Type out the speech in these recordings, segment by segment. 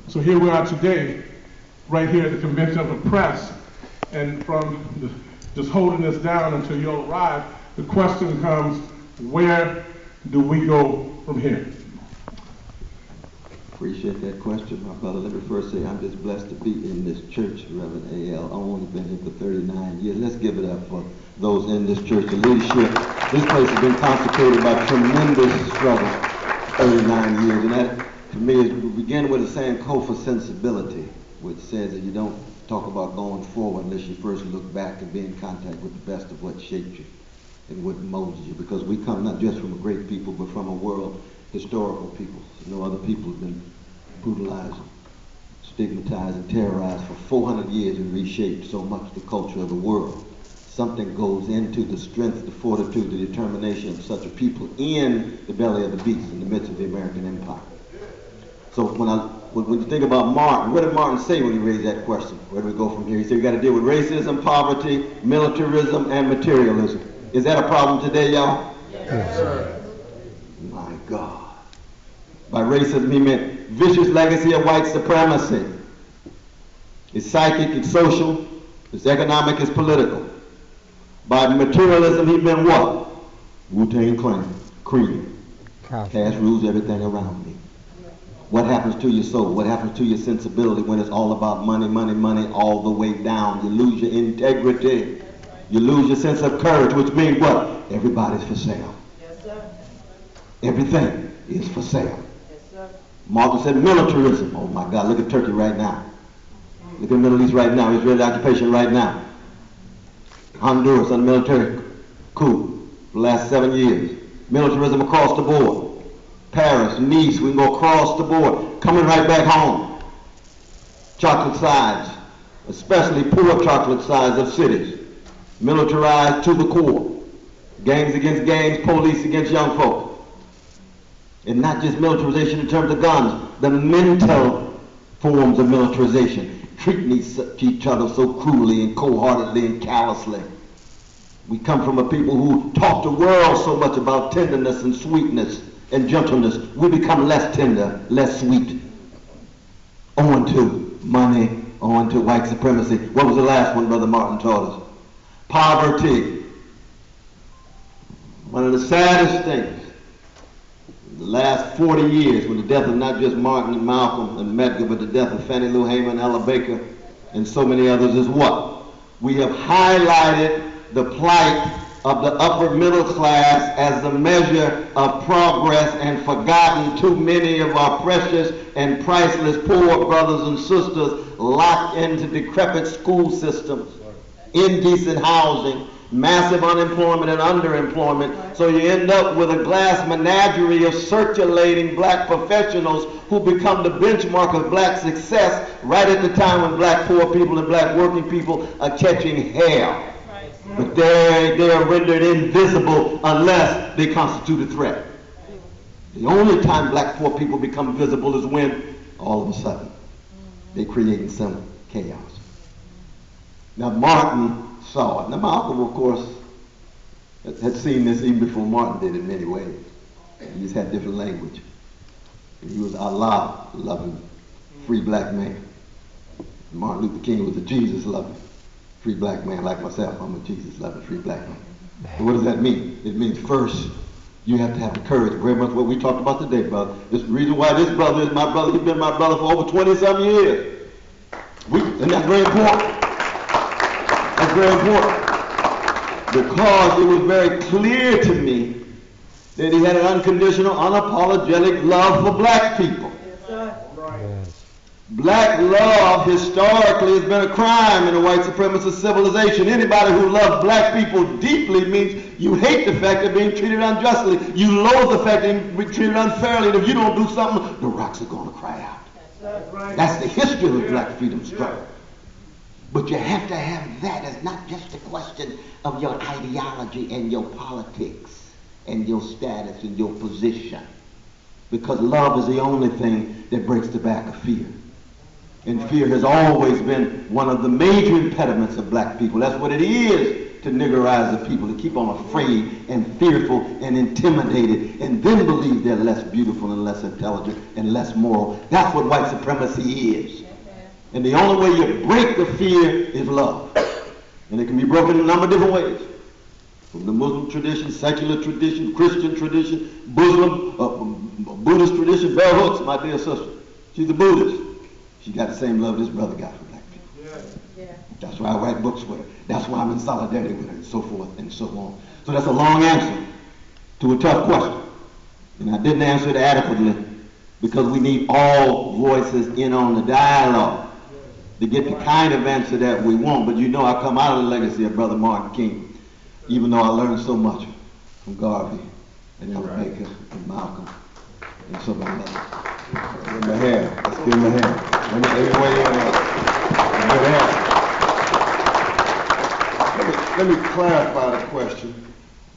So here we are today, right here at the Convention of the Press, and just holding this down until you arrive, the question comes, where do we go from here? Appreciate that question, my brother. Let me first say I'm just blessed to be in this church, Reverend A.L. I've only been here for 39 years. Let's give it up for those in this church, the leadership. This place has been consecrated by tremendous struggle, 39 years. And that, for me, is, we begin with a saying, Kofa sensibility, which says that you don't talk about going forward unless you first look back and be in contact with the best of what shaped you and what molds you. Because we come not just from a great people, but from a world historical people. No other people have been brutalized, stigmatized, and terrorized for 400 years and reshaped so much the culture of the world. Something goes into the strength, the fortitude, the determination of such a people in the belly of the beast, in the midst of the American empire. So when you think about Martin, what did Martin say when he raised that question? Where do we go from here? He said we got to deal with racism, poverty, militarism, and materialism. Is that a problem today, y'all? Yes, sir. My God. By racism, he meant vicious legacy of white supremacy. It's psychic, it's social, it's economic, it's political. By materialism, he meant what? Wu-Tang Clan, cream. Cash rules everything around me. What happens to your soul? What happens to your sensibility when it's all about money, money, money, all the way down? You lose your integrity. You lose your sense of courage, which means what? Everybody's for sale. Yes, sir. Everything is for sale. Yes, sir. Martin said militarism. Oh my God, look at Turkey right now. Look at the Middle East right now, Israeli occupation right now. Honduras under military coup for the last 7 years. Militarism across the board. Paris, Nice, we can go across the board. Coming right back home. Chocolate sides, especially poor chocolate sides of cities. Militarized to the core. Gangs against gangs, police against young folk. And not just militarization in terms of guns, the mental forms of militarization. Treating each other so cruelly and cold-heartedly and callously. We come from a people who taught the world so much about tenderness and sweetness and gentleness. We become less tender, less sweet. Owing to money, owing to white supremacy. What was the last one Brother Martin taught us? Poverty. One of the saddest things in the last 40 years, when the death of not just Martin and Malcolm and Medgar, but the death of Fannie Lou Hamer, Ella Baker, and so many others, is what? We have highlighted the plight of the upper middle class as the measure of progress and forgotten too many of our precious and priceless poor brothers and sisters locked into decrepit school systems, indecent housing, massive unemployment and underemployment. So you end up with a glass menagerie of circulating black professionals who become the benchmark of black success right at the time when black poor people and black working people are catching hell. But they are rendered invisible unless they constitute a threat. The only time black poor people become visible is when, all of a sudden, they're creating some chaos. Now Martin saw it. Now Malcolm, of course, had seen this even before Martin did in many ways. He just had different language. And he was Allah-loving, free black man. Martin Luther King was a Jesus-loving, free black man like myself. I'm a Jesus-loving, free black man. But what does that mean? It means first, you have to have the courage. Very much what we talked about today, brother. This reason why this brother is my brother. He's been my brother for over 20-some years. And that's very important. That's very important. Because it was very clear to me that he had an unconditional, unapologetic love for black people. Yes, sir. Right. Yes. Black love historically has been a crime in a white supremacist civilization. Anybody who loves black people deeply means you hate the fact they're being treated unjustly. You loathe the fact they're being treated unfairly. And if you don't do something, the rocks are going to cry out. That's right. That's the history of the black freedom struggle. But you have to have that as not just a question of your ideology and your politics and your status and your position. Because love is the only thing that breaks the back of fear. And fear has always been one of the major impediments of black people. That's what it is to niggerize the people, to keep them afraid and fearful and intimidated, and then believe they're less beautiful and less intelligent and less moral. That's what white supremacy is. And the only way you break the fear is love. And it can be broken in a number of different ways. From the Muslim tradition, secular tradition, Christian tradition, Buddhist tradition. Bell Hooks, my dear sister, she's a Buddhist. She got the same love this brother got for black people. Yeah. That's why I write books with her. That's why I'm in solidarity with her, and so forth and so on. So that's a long answer to a tough question. And I didn't answer it adequately because we need all voices in on the dialogue to get the kind of answer that we want. But you know I come out of the legacy of Brother Martin King, even though I learned so much from Garvey and Ella Baker and Malcolm and so many others. Give him a hand. Let's give him a hand. Let me weigh in on it. Let me clarify the question.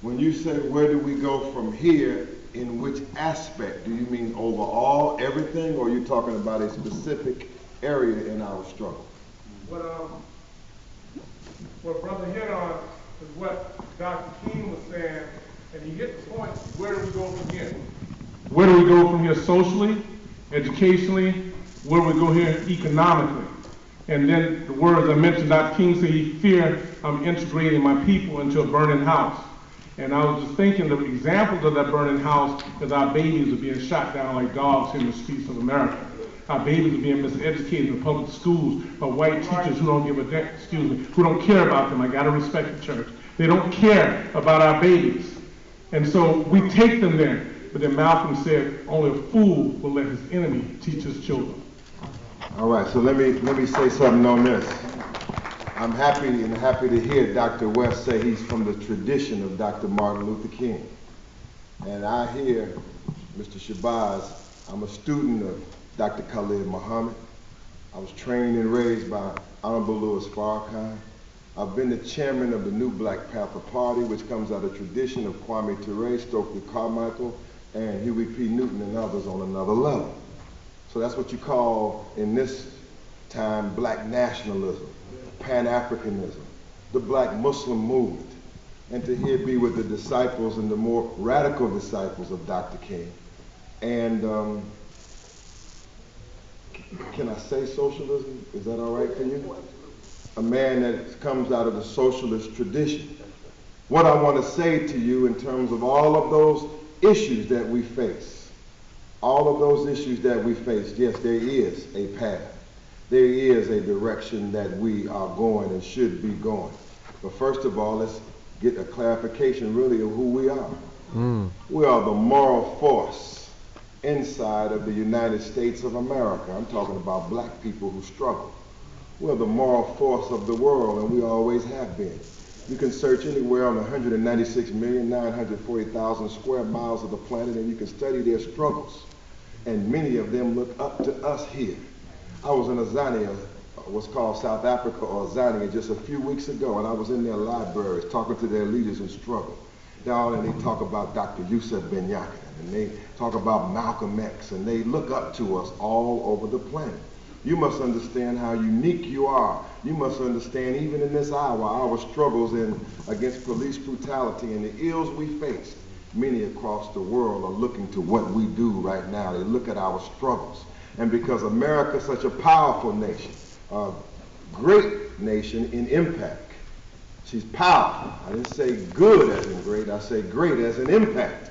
When you say where do we go from here, in which aspect? Do you mean overall, everything, or are you talking about a specific area in our struggle? What Brother hit on is what Dr. King was saying, and he hit the point, where do we go from here? Where do we go from here socially, educationally, where do we go here economically? And then the words I mentioned, Dr. King said he feared I'm integrating my people into a burning house. And I was just thinking the examples of that burning house is our babies are being shot down like dogs in the streets of America. Our babies are being miseducated in public schools by white teachers who don't give a damn, who don't care about them. I gotta respect the church. They don't care about our babies. And so we take them there. But then Malcolm said, only a fool will let his enemy teach his children. All right, so let me say something on this. I'm happy to hear Dr. West say he's from the tradition of Dr. Martin Luther King. And I hear, Mr. Shabazz, I'm a student of Dr. Khalid Muhammad. I was trained and raised by Honorable Louis Farrakhan. I've been the chairman of the New Black Panther Party, which comes out of tradition of Kwame Ture, Stokely Carmichael, and Huey P. Newton and others on another level. So that's what you call, in this time, black nationalism, Pan-Africanism, the black Muslim movement. And to here be with the disciples and the more radical disciples of Dr. King. And can I say socialism? Is that all right for you? A man that comes out of the socialist tradition. What I want to say to you in terms of all of those issues that we face, all of those issues that we face, yes, there is a path. There is a direction that we are going and should be going. But first of all, let's get a clarification really of who we are. We are the moral force inside of the United States of America. I'm talking about black people who struggle. We're the moral force of the world, and we always have been. You can search anywhere on 196,940,000 square miles of the planet, and you can study their struggles. And many of them look up to us here. I was in Azania, what's called South Africa or Azania, just a few weeks ago, and I was in their libraries talking to their leaders in struggle. Down and they talk about Dr. Yusuf Ben Yakin, and they talk about Malcolm X, and they look up to us all over the planet. You must understand how unique you are. You must understand even in this hour, our struggles against police brutality and the ills we face. Many across the world are looking to what we do right now. They look at our struggles. And because America is such a powerful nation, a great nation in impact. She's powerful. I didn't say good as in great, I say great as in impact.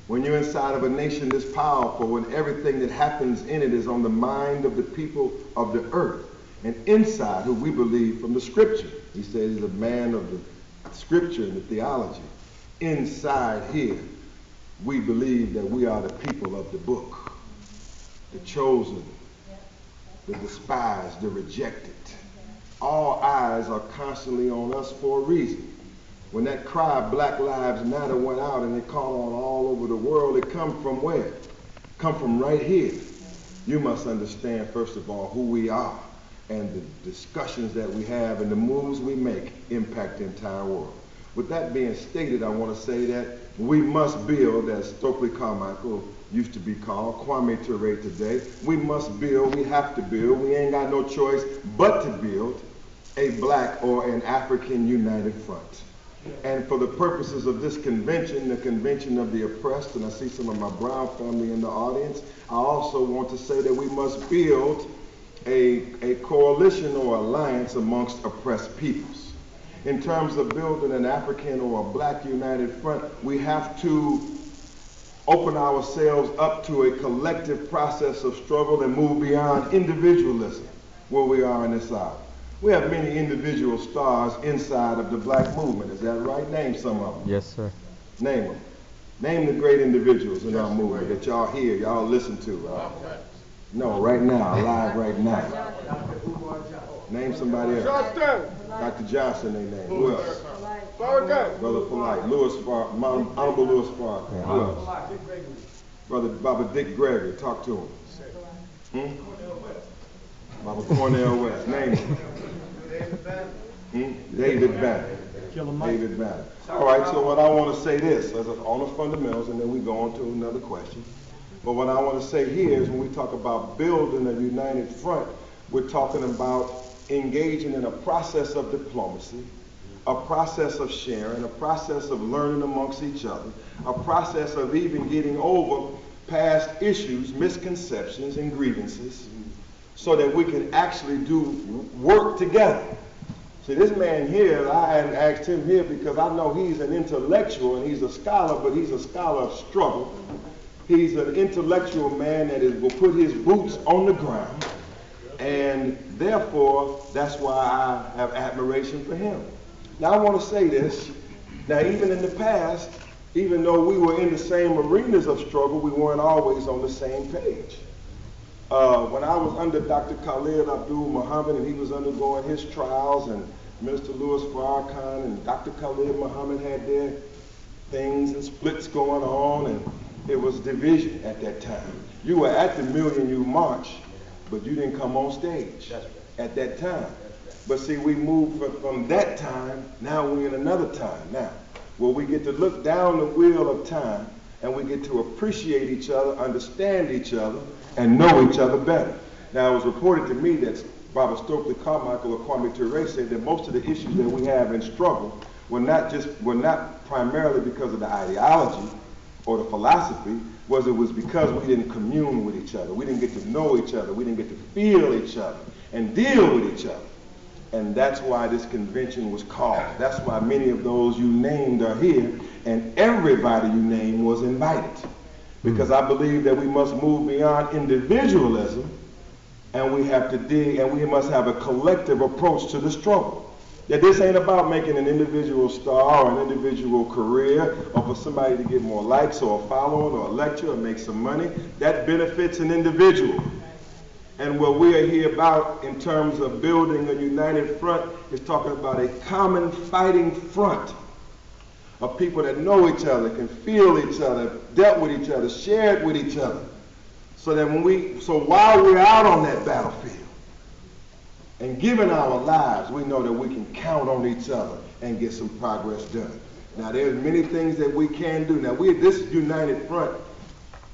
When you're inside of a nation this powerful, when everything that happens in it is on the mind of the people of the earth, and inside who we believe from the scripture. He says he's a man of the scripture and the theology. Inside here, we believe that we are the people of the book, the chosen, the despised, the rejected. All eyes are constantly on us for a reason. When that cry, Black Lives Matter, went out and it caught on all over the world, it come from where? Come from right here. You must understand, first of all, who we are and the discussions that we have and the moves we make impact the entire world. With that being stated, I want to say that we must build, as Stokely Carmichael used to be called, Kwame Ture today. We must build, we have to build. We ain't got no choice but to build. a black or an African united front. And for the purposes of this convention, the convention of the oppressed, and I see some of my Brown family in the audience, I also want to say that we must build a coalition or alliance amongst oppressed peoples. In terms of building an African or a black united front, we have to open ourselves up to a collective process of struggle and move beyond individualism where we are in this hour. We have many individual stars inside of the black movement. Is that right? Name some of them. Yes, sir. Name them. Name the great individuals in our movement that y'all hear, y'all listen to. No, right now, live right now. Name somebody else. Dr. Johnson, they name. Who else? Brother Polite. Honorable Louis Farrakhan. Who else? Brother Baba Dick Gregory. Talk to him. Baba Cornel West. Name him. David Banner. David Banner. All right, so what I want to say this, on the fundamentals, and then we go on to another question. But what I want to say here is when we talk about building a united front, we're talking about engaging in a process of diplomacy, a process of sharing, a process of learning amongst each other, a process of even getting over past issues, misconceptions, and grievances, so that we can actually do work together. See, this man here, I hadn't asked him here because I know he's an intellectual and he's a scholar, but he's a scholar of struggle. He's an intellectual man that will put his boots on the ground, and therefore, that's why I have admiration for him. Now, I want to say this. Now, even in the past, even though we were in the same arenas of struggle, we weren't always on the same page. When I was under Dr. Khalid Abdul Muhammad and he was undergoing his trials, and Minister Louis Farrakhan and Dr. Khalid Muhammad had their things and splits going on, and it was division at that time. You were at the Million You March, but you didn't come on stage at that time. But see, we moved from that time, now we're in another time now, where we get to look down the wheel of time and we get to appreciate each other, understand each other, and know each other better. Now, it was reported to me that Barbara Stokely Carmichael or Kwame Ture said that most of the issues that we have in struggle were not primarily because of the ideology or the philosophy, it was because we didn't commune with each other. We didn't get to know each other. We didn't get to feel each other and deal with each other. And that's why this convention was called. That's why many of those you named are here, and everybody you named was invited. Because I believe that we must move beyond individualism, and we have to dig, and we must have a collective approach to the struggle. That this ain't about making an individual star or an individual career, or for somebody to get more likes or a following or a lecture or make some money. That benefits an individual. And what we are here about in terms of building a united front is talking about a common fighting front of people that know each other, can feel each other, dealt with each other, shared with each other. So that while we're out on that battlefield and giving our lives, we know that we can count on each other and get some progress done. Now, there's many things that we can do. Now, this united front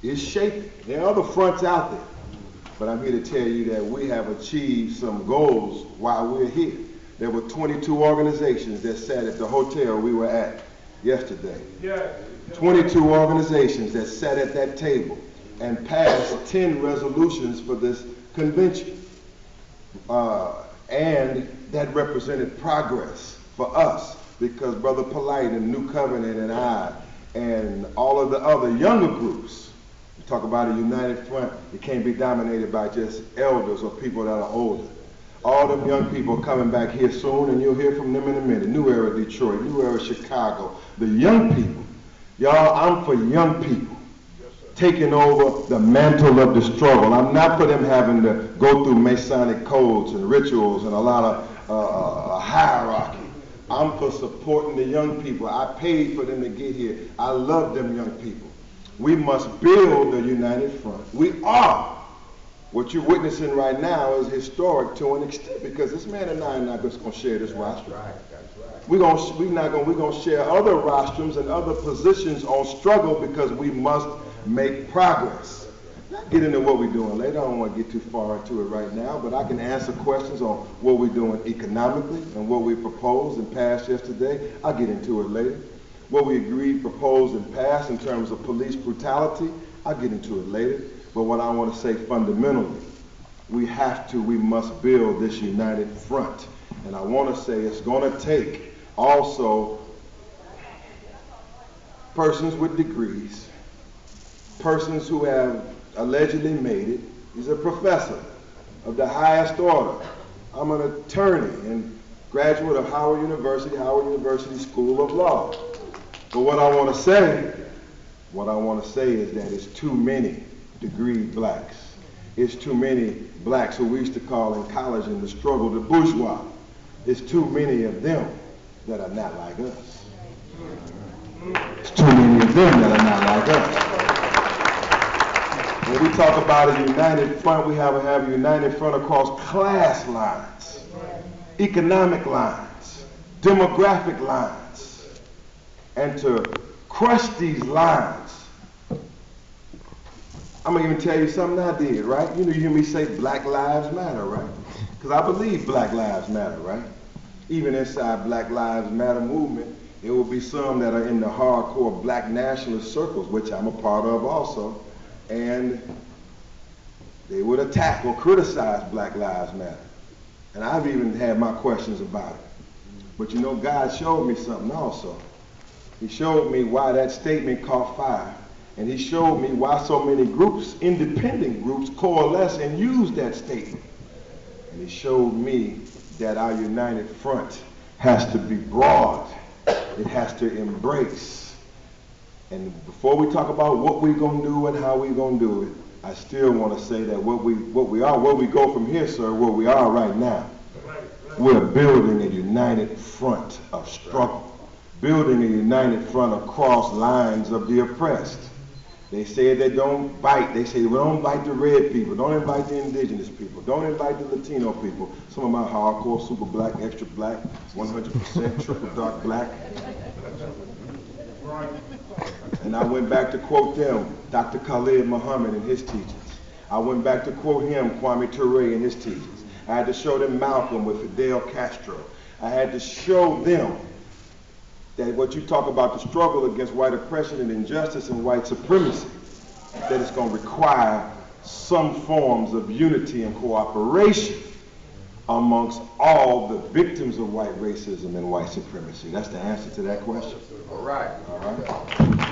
is shaping. There are other fronts out there. But I'm here to tell you that we have achieved some goals while we're here. There were 22 organizations that sat at the hotel we were at yesterday. 22 organizations that sat at that table and passed 10 resolutions for this convention. And that represented progress for us because Brother Polite and New Covenant and I and all of the other younger groups, talk about a united front, it can't be dominated by just elders or people that are older. All them young people coming back here soon, and you'll hear from them in a minute. New Era Detroit, New Era Chicago. The young people. Y'all, I'm for young people taking over the mantle of the struggle. I'm not for them having to go through Masonic codes and rituals and a lot of hierarchy. I'm for supporting the young people. I paid for them to get here. I love them young people. We must build a united front. We are. What you're witnessing right now is historic to an extent because this man and I are not just going to share this rostrum. We're going to share other rostrums and other positions on struggle because we must make progress. Get into what we're doing later. I don't want to get too far into it right now, but I can answer questions on what we're doing economically and what we proposed and passed yesterday. I'll get into it later. What we agreed, proposed, and passed in terms of police brutality, I'll get into it later. But what I want to say fundamentally, we must build this united front. And I want to say it's going to take also persons with degrees, persons who have allegedly made it. He's a professor of the highest order. I'm an attorney and graduate of Howard University School of Law. But what I want to say is that it's too many degreed blacks. It's too many blacks who we used to call in college in the struggle the bourgeois. It's too many of them that are not like us. It's too many of them that are not like us. When we talk about a united front, we have a united front across class lines, economic lines, demographic lines. And to crush these lines, I'm going to even tell you something I did, right? You hear me say Black Lives Matter, right? Because I believe Black Lives Matter, right? Even inside Black Lives Matter movement, there will be some that are in the hardcore black nationalist circles, which I'm a part of also, and they would attack or criticize Black Lives Matter. And I've even had my questions about it. But you know, God showed me something also. He showed me why that statement caught fire. And he showed me why so many groups, independent groups, coalesce and use that statement. And he showed me that our united front has to be broad. It has to embrace. And before we talk about what we're going to do and how we're going to do it, I still want to say that where we go from here, sir, where we are right now, we're building a united front of struggle. Building a united front across lines of the oppressed. They say they don't bite. They say, well, don't bite the red people. Don't invite the indigenous people. Don't invite the Latino people. Some of my hardcore, super black, extra black, 100% triple dark black. And I went back to quote them, Dr. Khalid Muhammad and his teachings. I went back to quote him, Kwame Ture and his teachings. I had to show them Malcolm with Fidel Castro. I had to show them that what you talk about, the struggle against white oppression and injustice and white supremacy, that it's going to require some forms of unity and cooperation amongst all the victims of white racism and white supremacy. That's the answer to that question. All right. All right.